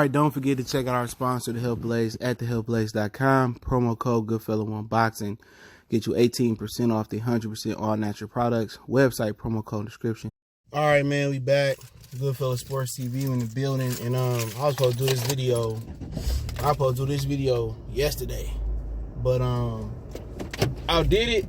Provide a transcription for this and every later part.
right, don't forget to check out our sponsor, The Health Blaze, at thehealthblaze.com. Promo code Goodfella1Boxing. Get you 18% off the 100% all natural products. Website, promo code description. All right, man, we back. Goodfella Sports TV in the building. And I was supposed to do this video. I was supposed to do this video yesterday. But I did it.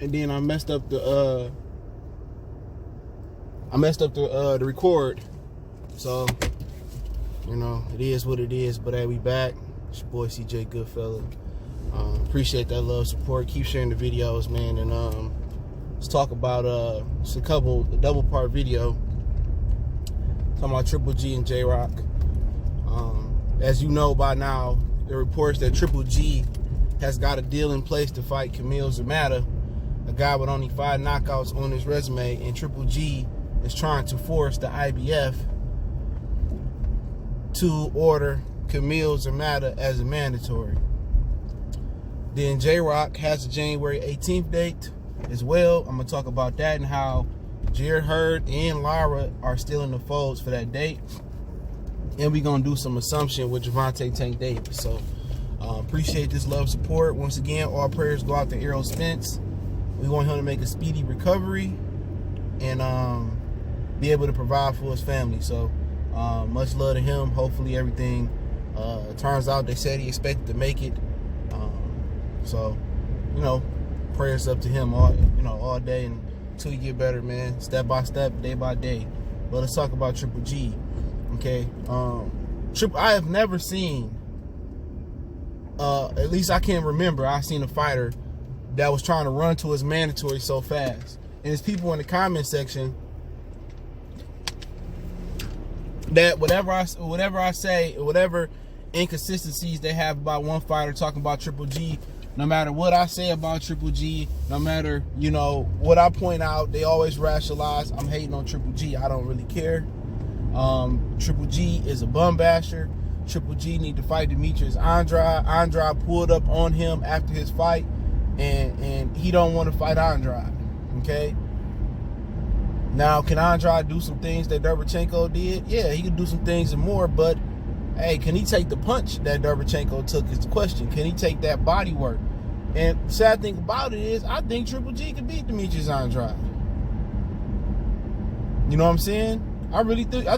And then I messed up the record. So, you know, it is what it is. But hey, we back. It's your boy CJ Goodfella. Appreciate that love, support. Keep sharing the videos, man. And let's talk about a double part video talking about Triple G and J.Rock. As you know by now, there are reports that Triple G has got a deal in place to fight Kamil Szeremeta, a guy with only 5 knockouts on his resume, and Triple G is trying to force the IBF to order Kamil Szeremeta as a mandatory. Then J.Rock has a January 18th date as well. I'm going to talk about that and how Jared Hurd and Lara are still in the folds for that date. And we're going to do some assumption with Gervonta Tank Davis. So, appreciate this love, support. Once again, all prayers go out to Errol Spence. We want him to make a speedy recovery and be able to provide for his family. So, much love to him. Hopefully everything turns out. They said he expected to make it. So, you know, prayers up to him all day and until you get better, man. Step by step, day by day. But let's talk about Triple G. Okay. I have never seen, at least I can't remember, I've seen a fighter that was trying to run to his mandatory so fast. And there's people in the comment section that whatever I say, whatever inconsistencies they have about one fighter talking about Triple G, no matter what I say about Triple G, no matter, you know, what I point out, they always rationalize, I'm hating on Triple G. I don't really care. Triple G is a bum basher. Triple G need to fight Demetrius Andrade. Andrade pulled up on him after his fight, and he don't want to fight Andrade. Okay? Now, can Andrade do some things that Derevchenko did? Yeah, he can do some things and more, but hey, can he take the punch that Derevchenko took is the question. Can he take that body work? And the sad thing about it is, I think Triple G can beat Demetrius Andrade. You know what I'm saying? I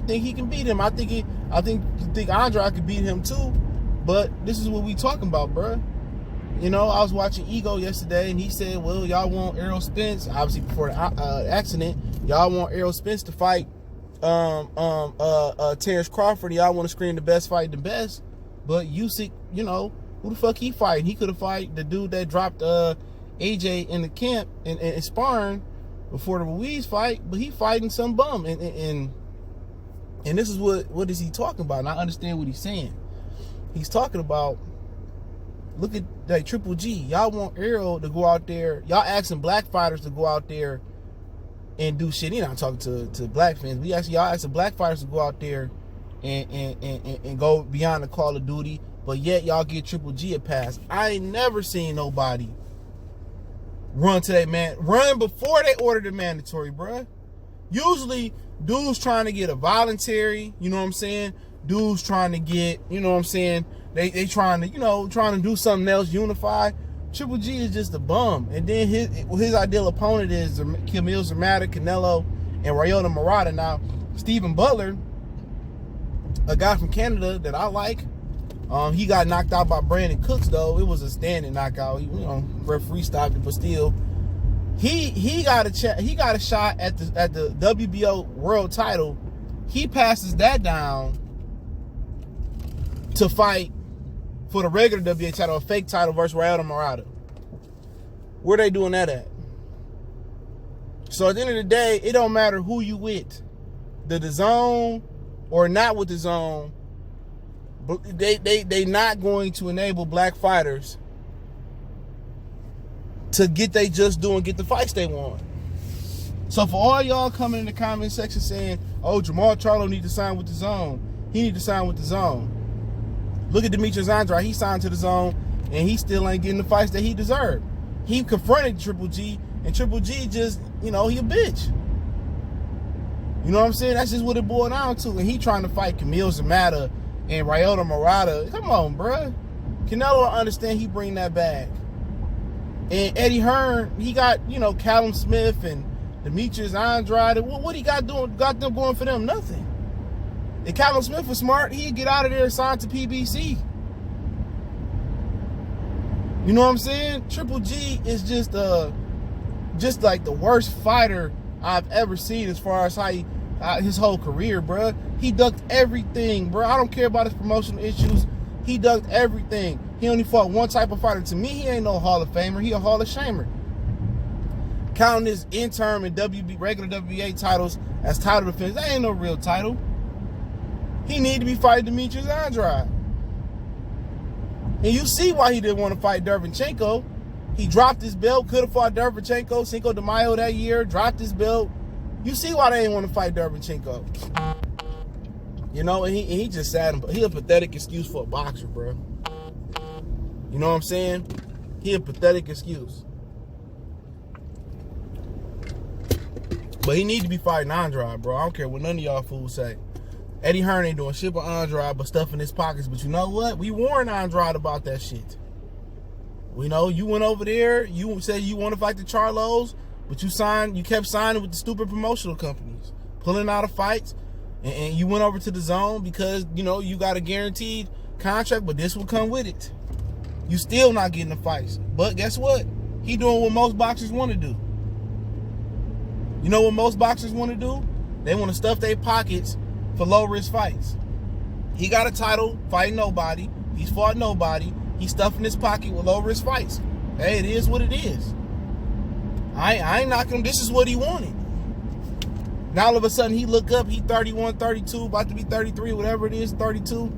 think he can beat him. I think Andrade could beat him too. But this is what we talking about, bro. You know, I was watching Ego yesterday, and he said, well, y'all want Errol Spence, obviously before the accident, y'all want Errol Spence to fight Terrence Crawford. Y'all want to screen the best fight the best, but Usyk, you know, who the fuck he fighting? He could have fight the dude that dropped AJ in the camp and sparring before the Ruiz fight, but he fighting some bum, and this is what is he talking about? And I understand what he's saying. He's talking about, look at that Triple G. Y'all want Errol to go out there. Y'all asking black fighters to go out there and do shit. He's not talking to black fans. Y'all asking black fighters to go out there and go beyond the call of duty, but yet y'all get Triple G a pass. I ain't never seen nobody run to that man, run before they order the mandatory, bruh. Usually, dudes trying to get a voluntary, you know what I'm saying? Dudes trying to get, you know what I'm saying? They trying to, you know, trying to do something else, unify. Triple G is just a bum. And then his ideal opponent is Kamil Szeremeta, Canelo, and Ryota Murata. Now, Stephen Butler, a guy from Canada that I like, he got knocked out by Brandon Cooks, though. It was a standing knockout. You know, referee stopped it, but still, he got a shot at the WBO world title. He passes that down to fight for the regular WBA title, a fake title versus Ryota Murata. Where they doing that at? So at the end of the day, it don't matter who you with, the DAZN or not with the DAZN. They not going to enable black fighters to get they just do and get the fights they want. So for all y'all coming in the comment section saying, oh, Jamal Charlo need to sign with the DAZN, he need to sign with the DAZN. Look at Demetrius Andrade. He signed to the DAZN, and he still ain't getting the fights that he deserved. He confronted Triple G, and Triple G just, you know, he a bitch. You know what I'm saying? That's just what it boiled down to. And he trying to fight Camille Zamata and Ryota Murata. Come on, bruh. Canelo, I understand he bring that back. And Eddie Hearn, he got, you know, Callum Smith and Demetrius Andrade. What he got them going for them? Nothing. If Callum Smith was smart, he'd get out of there and sign to PBC. You know what I'm saying? Triple G is just like the worst fighter I've ever seen as far as how his whole career, bruh. He ducked everything, bruh. I don't care about his promotional issues. He ducked everything. He only fought one type of fighter. To me, he ain't no Hall of Famer. He a Hall of Shamer. Counting his interim and regular WBA titles as title defense, that ain't no real title. He need to be fighting Demetrius Andrade. And you see why he didn't want to fight Derevyanchenko. He dropped his belt, could have fought Derevyanchenko, Cinco de Mayo that year, dropped his belt. You see why they didn't want to fight Derevyanchenko. You know, and he just sad. He a pathetic excuse for a boxer, bro. You know what I'm saying? He a pathetic excuse. But he need to be fighting Andrade, bro. I don't care what none of y'all fools say. Eddie Hearn ain't doing shit with Andrade but stuff in his pockets. But you know what? We warned Andrade about that shit. We know you went over there, you said you want to fight the Charlos, but you kept signing with the stupid promotional companies, pulling out of fights, and you went over to the zone because, you know, you got a guaranteed contract, but this will come with it. You still not getting the fights. But guess what? He doing what most boxers want to do. You know what most boxers want to do? They want to stuff their pockets for low-risk fights. He got a title, fighting nobody. He's fought nobody. He's stuffing his pocket with low-risk fights. Hey, it is what it is. I ain't knocking him. This is what he wanted. Now all of a sudden he look up, he 31, 32, about to be 33, whatever it is, 32.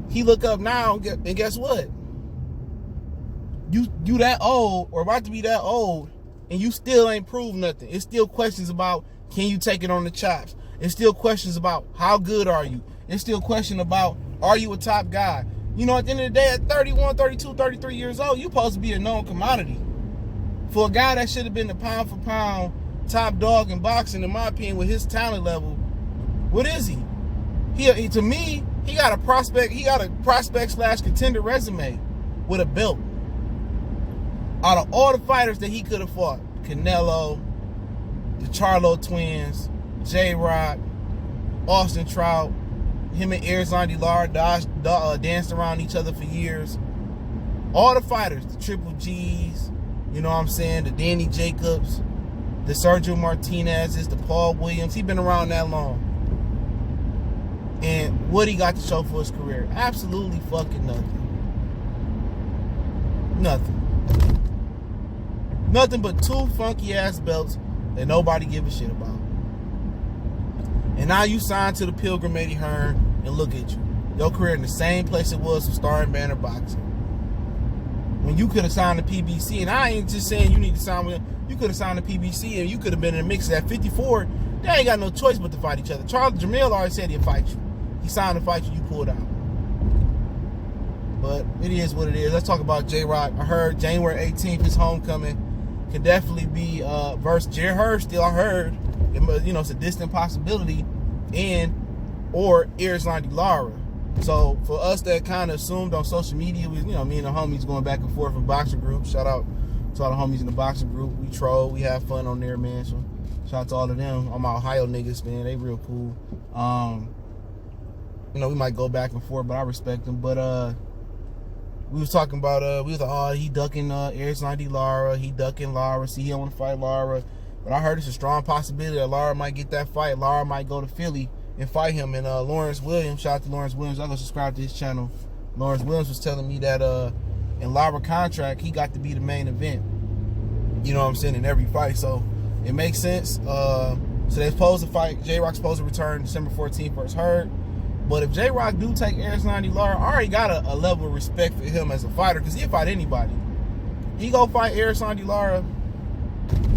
He look up now, and guess what? You that old, or about to be that old, and you still ain't proved nothing. It's still questions about, can you take it on the chops? It's still questions about, how good are you? It's still question about, are you a top guy? You know, at the end of the day, at 31, 32, 33 years old, you're supposed to be a known commodity. For a guy that should have been the pound-for-pound top dog in boxing, in my opinion, with his talent level, what is he? He to me, he got a prospect/contender resume with a belt. Out of all the fighters that he could have fought, Canelo, the Charlo twins, J.Rock, Austin Trout, him and Erzandi Lara danced around each other for years. All the fighters, the Triple G's, you know what I'm saying, the Danny Jacobs, the Sergio Martinez's, the Paul Williams. He been around that long. And what he got to show for his career? Absolutely fucking nothing. Nothing. Nothing but two funky ass belts that nobody give a shit about. And now you signed to the Pilgrim Eddie Hearn, and look at you. Your career in the same place it was for Star and Banner Boxing. When you could have signed to PBC, and I ain't just saying you need to sign with him, you could have signed to PBC and you could have been in the mix at 54. They ain't got no choice but to fight each other. Jamil already said he'd fight you. He signed to fight you, you pulled out. But it is what it is. Let's talk about J.Rock. I heard January 18th, his homecoming can definitely be versus Jerry Hurd. Still, I heard, you know, it's a distant possibility, or Erzandi Lara. So for us that kind of assumed on social media, you know, me and the homies going back and forth in boxing group. Shout out to all the homies in the boxing group. We troll, we have fun on there, man. So shout out to all of them, all my Ohio niggas, man. They real cool. You know, we might go back and forth, but I respect them. But we was talking about he ducking Erzandi Lara, he ducking Lara. See, he don't want to fight Lara, but I heard it's a strong possibility that Lara might get that fight. Lara might go to Philly and fight him. And Lawrence Williams, shout out to Lawrence Williams. I'm gonna subscribe to his channel. Lawrence Williams was telling me that in Lara contract, he got to be the main event. You know what I'm saying, in every fight. So it makes sense. So they're supposed to fight. J.Rock's supposed to return December 14th versus Hurd. But if J.Rock do take Erzandi Lara, I already got a level of respect for him as a fighter, because he'll fight anybody. He go fight Erzandi Lara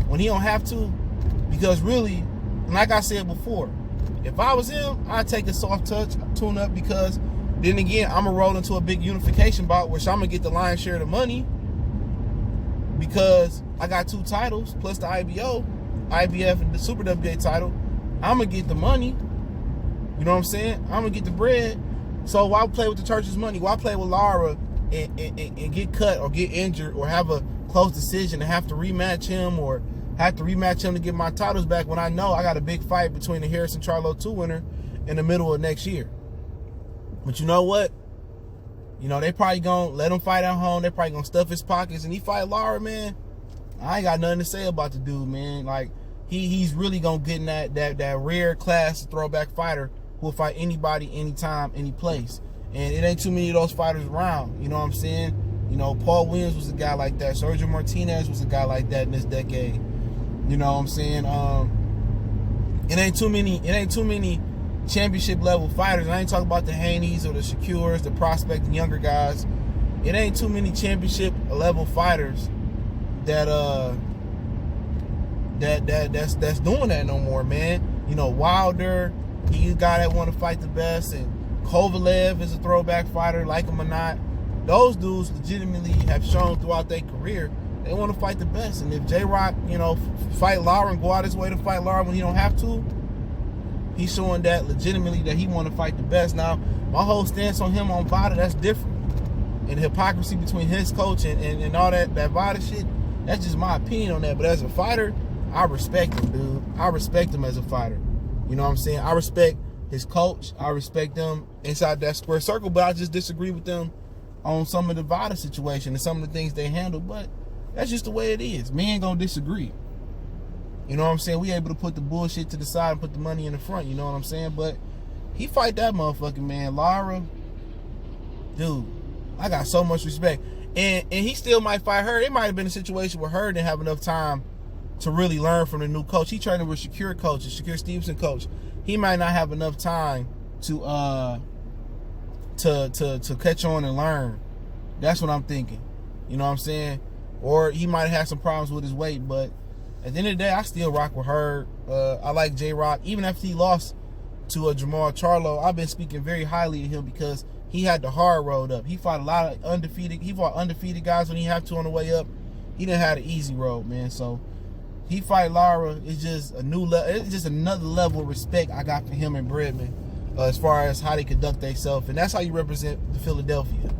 when he don't have to, because really, like I said before, if I was him, I'd take a soft touch, tune up, because then again, I'm going to roll into a big unification bout, which I'm going to get the lion's share of the money, because I got 2 titles, plus the IBF and the Super WBA title. I'm going to get the money. You know what I'm saying? I'm going to get the bread. So why play with the church's money? Why play with Lara and get cut or get injured or have a close decision and have to rematch him or have to rematch him to get my titles back when I know I got a big fight between the Harrison Charlo 2 winner in the middle of next year? But you know what? You know, they probably gonna let him fight at home. They probably gonna stuff his pockets and he fight Lara, man. I ain't got nothing to say about the dude, man. Like, he's really gonna get in that rare class throwback fighter who will fight anybody, anytime, any place. And it ain't too many of those fighters around. You know what I'm saying? You know, Paul Williams was a guy like that. Sergio Martinez was a guy like that in this decade. You know what I'm saying? It ain't too many championship level fighters. I ain't talking about the Haneys or the Shakurs, the prospect and younger guys. It ain't too many championship level fighters that's doing that no more, man. You know, Wilder, he's a guy that want to fight the best, and Kovalev is a throwback fighter, like him or not. Those dudes legitimately have shown throughout their career they want to fight the best. And if J.Rock, you know, fight Lara and go out his way to fight Lara when he don't have to, he's showing that legitimately that he want to fight the best. Now, my whole stance on him on Vada, that's different. And the hypocrisy between his coach and all that Vada shit, that's just my opinion on that. But as a fighter, I respect him, dude. I respect him as a fighter. You know what I'm saying? I respect his coach. I respect them inside that square circle, but I just disagree with them on some of the Vada situation and some of the things they handle. But that's just the way it is. Me ain't gonna disagree. You know what I'm saying? We able to put the bullshit to the side and put the money in the front. You know what I'm saying? But he fight that motherfucking man. Lara, dude, I got so much respect. And he still might fight her. It might have been a situation where her didn't have enough time to really learn from the new coach. He training with Shakir coach, the Shakir Stevenson coach. He might not have enough time to catch on and learn. That's what I'm thinking. You know what I'm saying? Or he might have some problems with his weight, but at the end of the day, I still rock with her. I like J.Rock. Even after he lost to Jamal Charlo, I've been speaking very highly of him because he had the hard road up. He fought a lot of undefeated. He fought undefeated guys when he had to on the way up. He didn't have an easy road, man. So he fight Lara. It's just a new level. It's just another level of respect I got for him and Bredman as far as how they conduct themselves, and that's how you represent Philadelphia.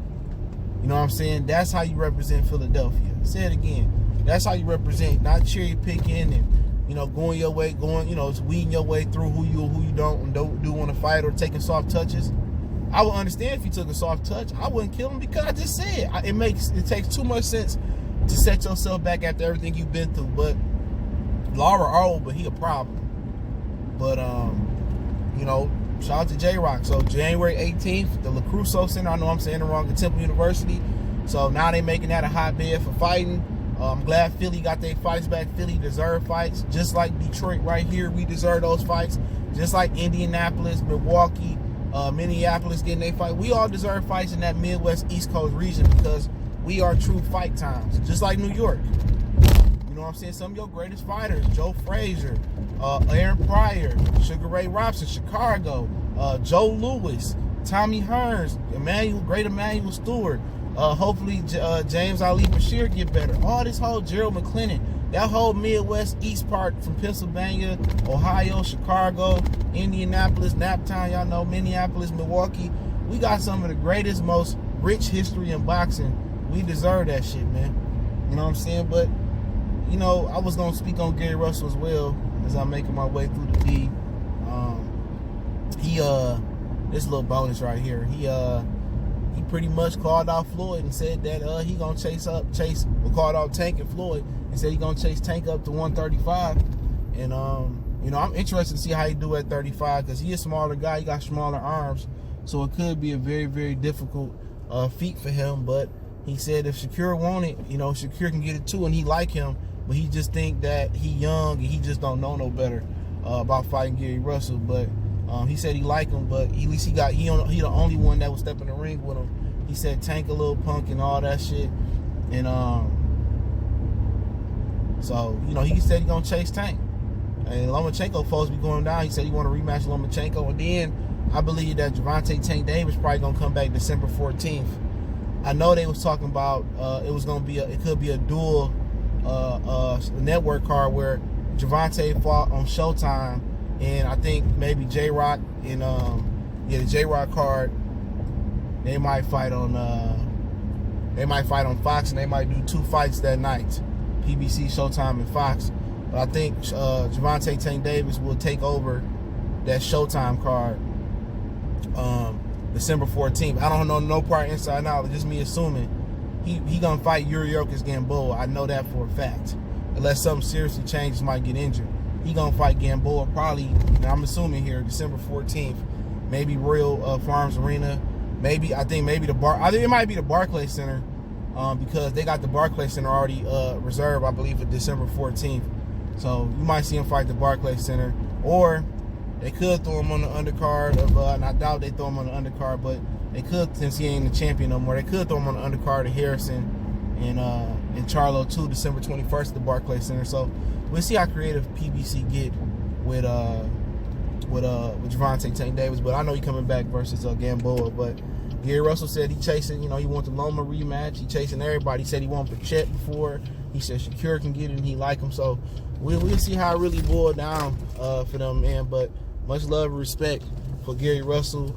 You know what I'm saying? That's how you represent Philadelphia. Say it again. That's how you represent, not cherry picking and, you know, going your way, you know, it's weeding your way through who you don't want to fight or taking soft touches. I would understand if you took a soft touch. I wouldn't kill him because I just said it takes too much sense to set yourself back after everything you've been through. But Lara old, but he a problem. But you know, shout out to J.Rock. So January 18th, the La Crusoe Center. I know I'm saying it wrong, at Temple University. So now they making that a hotbed for fighting. I'm glad Philly got their fights back. Philly deserve fights, just like Detroit right here. We deserve those fights, just like Indianapolis, Milwaukee, Minneapolis getting their fight. We all deserve fights in that Midwest East Coast region because we are true fight times, just like New York. You know what I'm saying? Some of your greatest fighters, Joe Frazier, Aaron Pryor, Sugar Ray Robson, Chicago, Joe Louis, Tommy Hearns, great Emmanuel Stewart. Hopefully James Ali Bashir get better. All this whole Gerald McClellan, that whole Midwest East part from Pennsylvania, Ohio, Chicago, Indianapolis, Naptown, y'all know, Minneapolis, Milwaukee. We got some of the greatest, most rich history in boxing. We deserve that shit, man. You know what I'm saying? But, you know, I was going to speak on Gary Russell as well as I'm making my way through the D. This little bonus right here. He pretty much called out Floyd and said that he gonna called out Tank and Floyd and said he gonna chase Tank up to 135. And you know, I'm interested to see how he do at 35 because he a smaller guy, he got smaller arms, so it could be a very, very difficult feat for him. But he said if Shakir want it, you know, Shakir can get it too, and he like him, but he just think that he young and he just don't know no better about fighting Gary Russell. But he said he like him, but at least he the only one that would step in the ring with him. He said Tank a little punk and all that shit. And so, you know, he said he gonna chase Tank. And Lomachenko supposed to be going down. He said he want to rematch Lomachenko. And then I believe that Gervonta Tank Davis probably gonna come back December 14th. I know they was talking about it could be a dual network card where Gervonta fought on Showtime And I think maybe J.Rock and the J.Rock card, they might fight on Fox, and they might do 2 fights that night, PBC, Showtime, and Fox. But I think Gervonta Tank Davis will take over that Showtime card December 14th. I don't know no prior inside knowledge, just me assuming he gonna fight Uriorkis Gamboa. I know that for a fact. Unless something seriously changes, might get injured. He gonna fight Gamboa probably, I'm assuming here, December 14th. Maybe Royal Farms Arena. I think it might be the Barclays Center, because they got the Barclays Center already reserved, I believe, for December 14th. So you might see him fight the Barclays Center, or they could throw him on the undercard of, and I doubt they throw him on the undercard, but they could, since he ain't the champion no more, they could throw him on the undercard of Harrison and Charlo too, December 21st at the Barclays Center. So we'll see how creative PBC get with Gervonta Tank Davis, but I know he coming back versus Gamboa. But Gary Russell said he chasing, he want the Loma rematch. He chasing everybody. He said he wanted Chet before. He said Shakur can get it and he like him. So we'll see how it really boiled down for them, man. But much love and respect for Gary Russell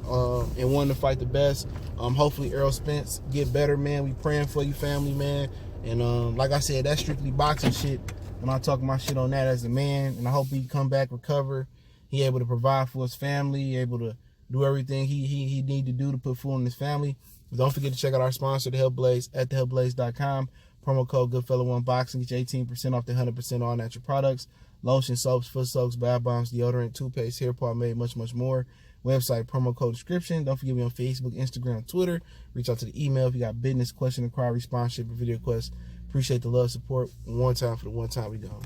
and wanting to fight the best. Hopefully Errol Spence get better, man. We praying for you, family, man. And like I said, that's strictly boxing shit. When I talk my shit on that as a man, and I hope he come back, recover. He able to provide for his family, able to do everything he need to do to put food in his family. But don't forget to check out our sponsor, The Health Blaze, at thehealthblaze.com. Promo code Goodfellow1Boxing. Get you 18% off the 100% all natural products. Lotion, soaps, foot soaks, bath bombs, deodorant, toothpaste, hair pomade, much, much more. Website, promo code description. Don't forget me on Facebook, Instagram, Twitter. Reach out to the email if you got business, question, inquiry, sponsorship, or video requests. Appreciate the love, support. One time for the one time we gone.